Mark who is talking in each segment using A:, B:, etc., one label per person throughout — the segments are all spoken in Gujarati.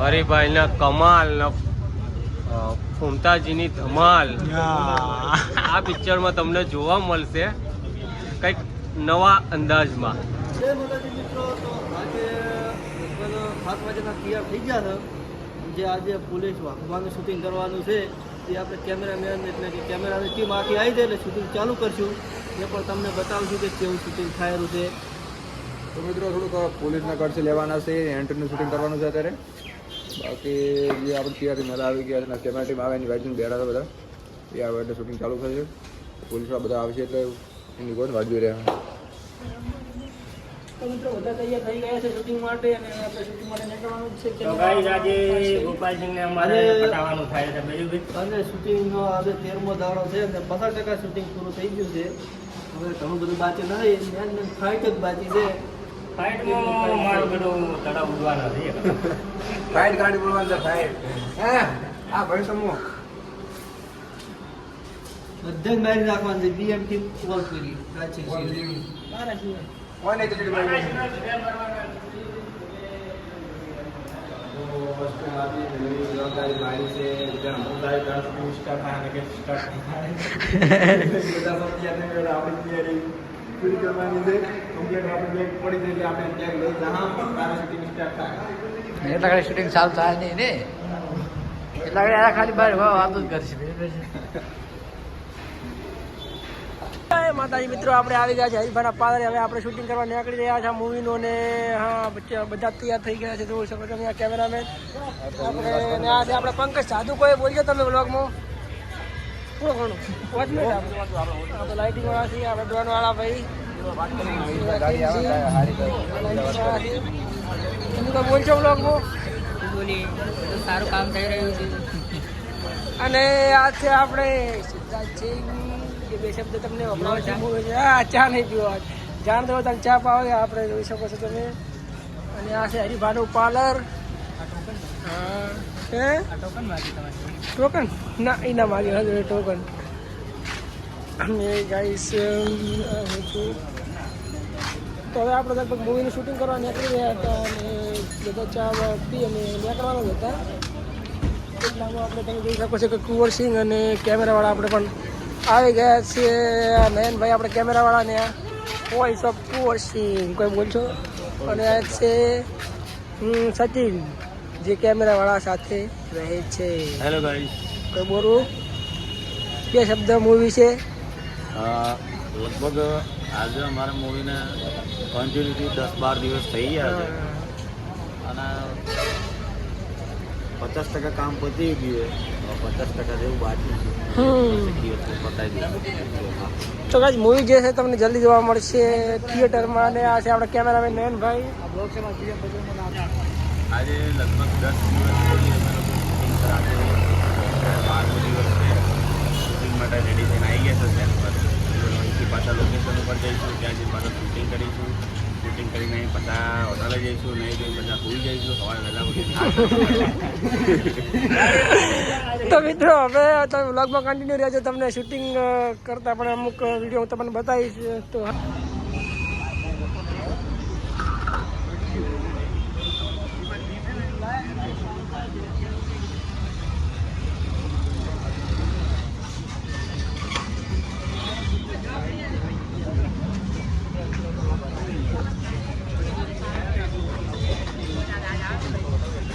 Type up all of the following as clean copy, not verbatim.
A: હરિભાઈના કમાલ ને ફૂમતાજીની ધમાલ આ પિક્ચરમાં તમને જોવા મળશે કંઈક નવા અંદાજમાં.
B: જય માતાજી મિત્રો, તો આજે લગભગ 7 વાગ્યાના તૈયાર થઈ ગયા છે. જે આજે પોલીસ વાઘવાનું શૂટિંગ કરવાનું છે તે આપણે કેમેરામેન એટલે કે કેમેરાની ટીમ આખી આવી જાય એટલે શૂટિંગ ચાલુ કરશું. એ પણ તમને બતાવશું કે કેવું શૂટિંગ થયેલું છે.
C: તો મિત્રો થોડુંક પોલીસના ખર્ચે લેવાના છે, એન્ટ્રીનું શૂટિંગ કરવાનું છે અત્યારે. બાકી જે આપણે તૈયારી મેળા આવી ગયા છે, કેમેરા ટીમ આવે એની વાઇટિંગ બેઠા હતા બધા. એ આવે એટલે શૂટિંગ ચાલુ થશે. પોલીસવાળા બધા આવશે એટલે એની કોઈ વાટ જોઈ રહ્યા.
B: તો મિત્રો બધા તૈયાર થઈ ગયા છે શૂટિંગ માટે અને આપણે શૂટિંગ માટે નીકળવાનું છે.
D: તો ગાઈસ આજે ગોપાલસિંહને અમારે પટાવવાનું થાય છે બીજું
B: અને શૂટિંગનો આજે 13મો દાડો છે અને 50% શૂટિંગ પૂરું થઈ ગયું છે. હવે ઘણું બધું બાકી નથી, મેન ફાઇટ જ બાકી છે.
D: ફાઇટમાં મારું બધું તળાવ ઉડવાના છે.
C: ફાઇટ ગાડી બોલવાનું છે, ફાઇટ. હે આ ભાઈ સમૂહ
B: બધા જ મારી નાખવાનું છે. બીએમ ટીમ કોલ કરી રાચી
C: કોને તો ચડી મારી છે જેમ મોબાઈલ ટ્રાન્સફર સ્ટાર્ટ થાય કે સ્ટાર્ટ થાય બધા સોફ્ટવેર આપણે તૈયારી પૂરી કરવાની છે. કમ્પ્લીટ આપણે બેગ પડી જાય એટલે આપણે બેગ લઈ જહાં તારે શૂટિંગ સ્ટાર્ટ થાય.
E: એટલા ઘડી શૂટિંગ ચાલુ થાય નહીં ને, એટલા ઘડી આ ખાલી બહાર વાતો જ કરશે.
B: માતાજી મિત્રો, આપણે આવી ગયા છે હરિભાઈના પાદરે. હવે આપણે શૂટિંગ કરવા નીકળી રહ્યા છે મૂવીનો ને. હા, બધા તૈયાર થઈ ગયા છે. જોઈ શકો છો અહીંયા કેમેરામેન આપણે આપણે પંકજ સાધુ કોઈ બોલજો તમે બ્લોગમાં થોડું ઘણું વાત નહીં. આપણે લાઇટિંગ વાળા છીએ, આપણે ડ્રોન વાળા ભાઈ તમે કોઈ બોલશો બ્લોગમાં?
D: બોલી સારું કામ થઈ રહ્યું છે.
B: અને આ છે આપણે જે બે શબ્દ તમને ચા નહીં પીવા જાણ દો તમે ચા પાવો આપણે જોઈ શકો છો તમે. અને આ છે હરિભાઈનું પાર્લર. હે ટોકન ના એ ના માગ્યો હવે ટોકન. અને ગાઈસ તો હવે આપણે લગભગ મૂવીનું શૂટિંગ કરવા નીકળી રહ્યા હતા અને બધા ચા પી અને નીકળવાના જ હતા. એટલામાં આપણે તમે જોઈ શકો છો કે કુંવરસિંહ અને કેમેરાવાળા આપણે પણ આવી ગયા છે. નયનભાઈ આપણે કેમેરાવાળા ને વોઇસ ઓફ કુંવરસિંહ કોઈ બોલશો. અને આ છે સચિન જે કેમેરાવાળા સાથે રહે છે.
A: હેલો ગાઈસ,
B: કોઈ બોલું બે શબ્દ મૂવી છે.
A: લગભગ આજે અમારા મૂવીને કન્ટિન્યુટી 10-12 દિવસ થઈ ગયા છે અને 50% કામ પતી ગયું, 50% જેવું બાકી છે.
B: તો ગાઈસ મૂવી જે છે તમને જલ્દી જોવા મળશે થિયેટરમાં. અને આ છે આપણા કેમેરામેન નયનભાઈ.
A: આજે લગભગ 10 દિવસ સુધી અમે લોકો શૂટિંગ કરાશે. 12મો દિવસ છે. શૂટિંગ માટે રેડી થઈને આવી ગયા છે સેટ પર. અહીંથી પાછા લોકેશન ઉપર જઈશું, ત્યાં જઈને પાછા શૂટિંગ કરીશું. શૂટિંગ કરીને અહીં પાછા હોટલે જઈશું, નહીં જઈને પાછા સુઈ જઈશું. સવારે વહેલા ઉઠી
B: તો મિત્રો હવે તમે વ્લોગમાં કન્ટિન્યુ રહેજો. તમને શૂટિંગ કરતા પણ અમુક વિડીયો હું તમને બતાવીશ. તો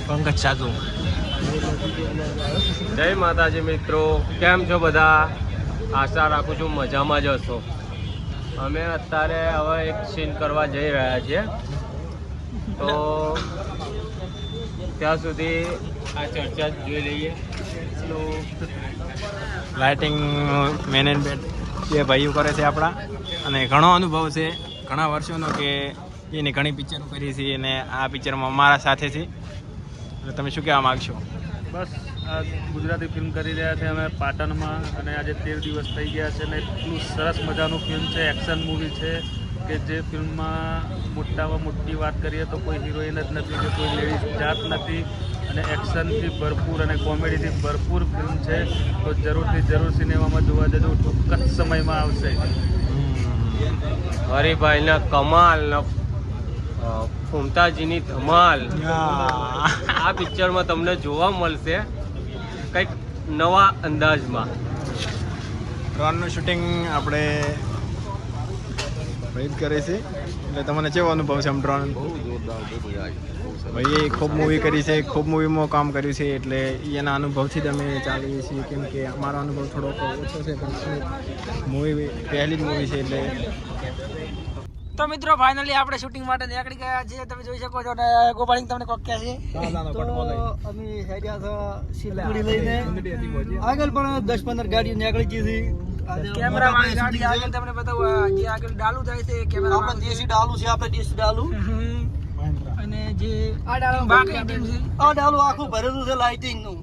E: પંકજ સાધુ.
A: જય માતાજી મિત્રો, કેમ છો બધા? આશા રાખું છું મજામાં જ હશો. અમે અત્યારે હવે એક સીન કરવા જઈ રહ્યા છીએ. તો ત્યાં સુધી આ ચર્ચા જોઈ લઈએ.
E: લાઇટિંગ મેનેજમેન્ટ બે ભાઈઓ કરે છે આપણા, અને ઘણો અનુભવ છે ઘણા વર્ષોનો કે એને ઘણી પિક્ચરો કરી છે અને આ પિક્ચરમાં અમારા સાથે છે. તમે શું કહેવા માગશો?
F: બસ આ ગુજરાતી ફિલ્મ કરી રહ્યા છે અમે પાટણમાં, અને આજે 13 દિવસ થઈ ગયા છે. અને એટલું સરસ મજાનું ફિલ્મ છે, એક્શન મૂવી છે કે જે ફિલ્મમાં મોટામાં મોટી વાત કરીએ તો કોઈ હિરોઈન જ નથી કે કોઈ લેડીઝ જાત નથી. અને એક્શનથી ભરપૂર અને કોમેડીથી ભરપૂર ફિલ્મ છે. તો જરૂરથી જરૂર સિનેમામાં જોવા જજો, ટૂંક જ સમયમાં આવશે.
A: હરિભાઈના કમાલ
G: ફૂમતાજીની ધમાલ આ પિક્ચરમાં તમને જોવા મળશે કંઈક નવા અંદાજમાં.
E: ડ્રોનનું શૂટિંગ આપણે ભાઈ જ કરે છે, એટલે તમને કેવો અનુભવ છે આમ ડ્રોન? ભાઈએ ખૂબ મૂવી કરી છે, ખૂબ મૂવીમાં કામ કર્યું છે, એટલે એના અનુભવથી જ અમે ચાલીએ છીએ, કેમ કે અમારો અનુભવ થોડોક ઓછો છે, પણ મૂવી પહેલી જ મૂવી છે એટલે.
B: તો મિત્રો ફાઇનલી આપણે શૂટિંગ માટે નીકળી ગયા છે. તમે જોઈ શકો છો અને ગોપાલિંગ તમને કોક કહે છે
H: તો અમે હેડ્યા હતા શિવપુરી લઈને આગળ પણ 10-15 ગાડીઓ નીકળી ગઈ હતી.
B: કેમેરા વાળી ગાડી આગળ તમને બતાવું, જે આગળ ડાલુ થાય છે કેમેરા
H: આપણે દેશી ડાલુ છે, આપણે દેશી ડાલુ
B: અને જે આ ડાલુ બાકી ટીમ છે,
H: આ ડાલુ આખું ભરેલું છે લાઇટિંગ નું.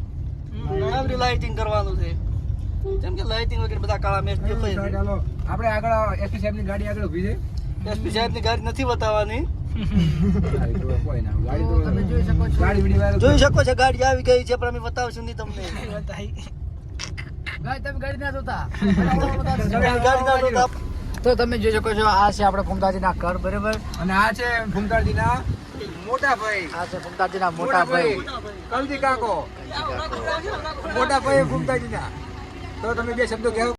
H: ઘણા બધી લાઇટિંગ કરવાનું છે, જેમ કે લાઇટિંગ વગેરે બધા કાળા મેચ દેખાય છે.
C: આપણે આગળ એસપી સાહેબની ગાડી આગળ ઊભી છે.
H: એસપી સાહેબની ગાડી નથી બતાવવાની. જોઈ શકો છો ગાડી આવી ગઈ છે, પણ અમે બતાવશું નહીં તમને. ગાડી ના જોતા. તો તમે જોઈ શકો છો આ છે આપણે ફૂમતાજીના ઘર, બરાબર.
C: અને આ છે ફૂમતાજીના મોટા ભાઈ.
H: આ છે ફૂમતાજીના મોટા ભાઈ
C: કલજી કાકો. મોટા ભાઈ ફૂમતાજીના. તો તમે બે શબ્દો કહેવો.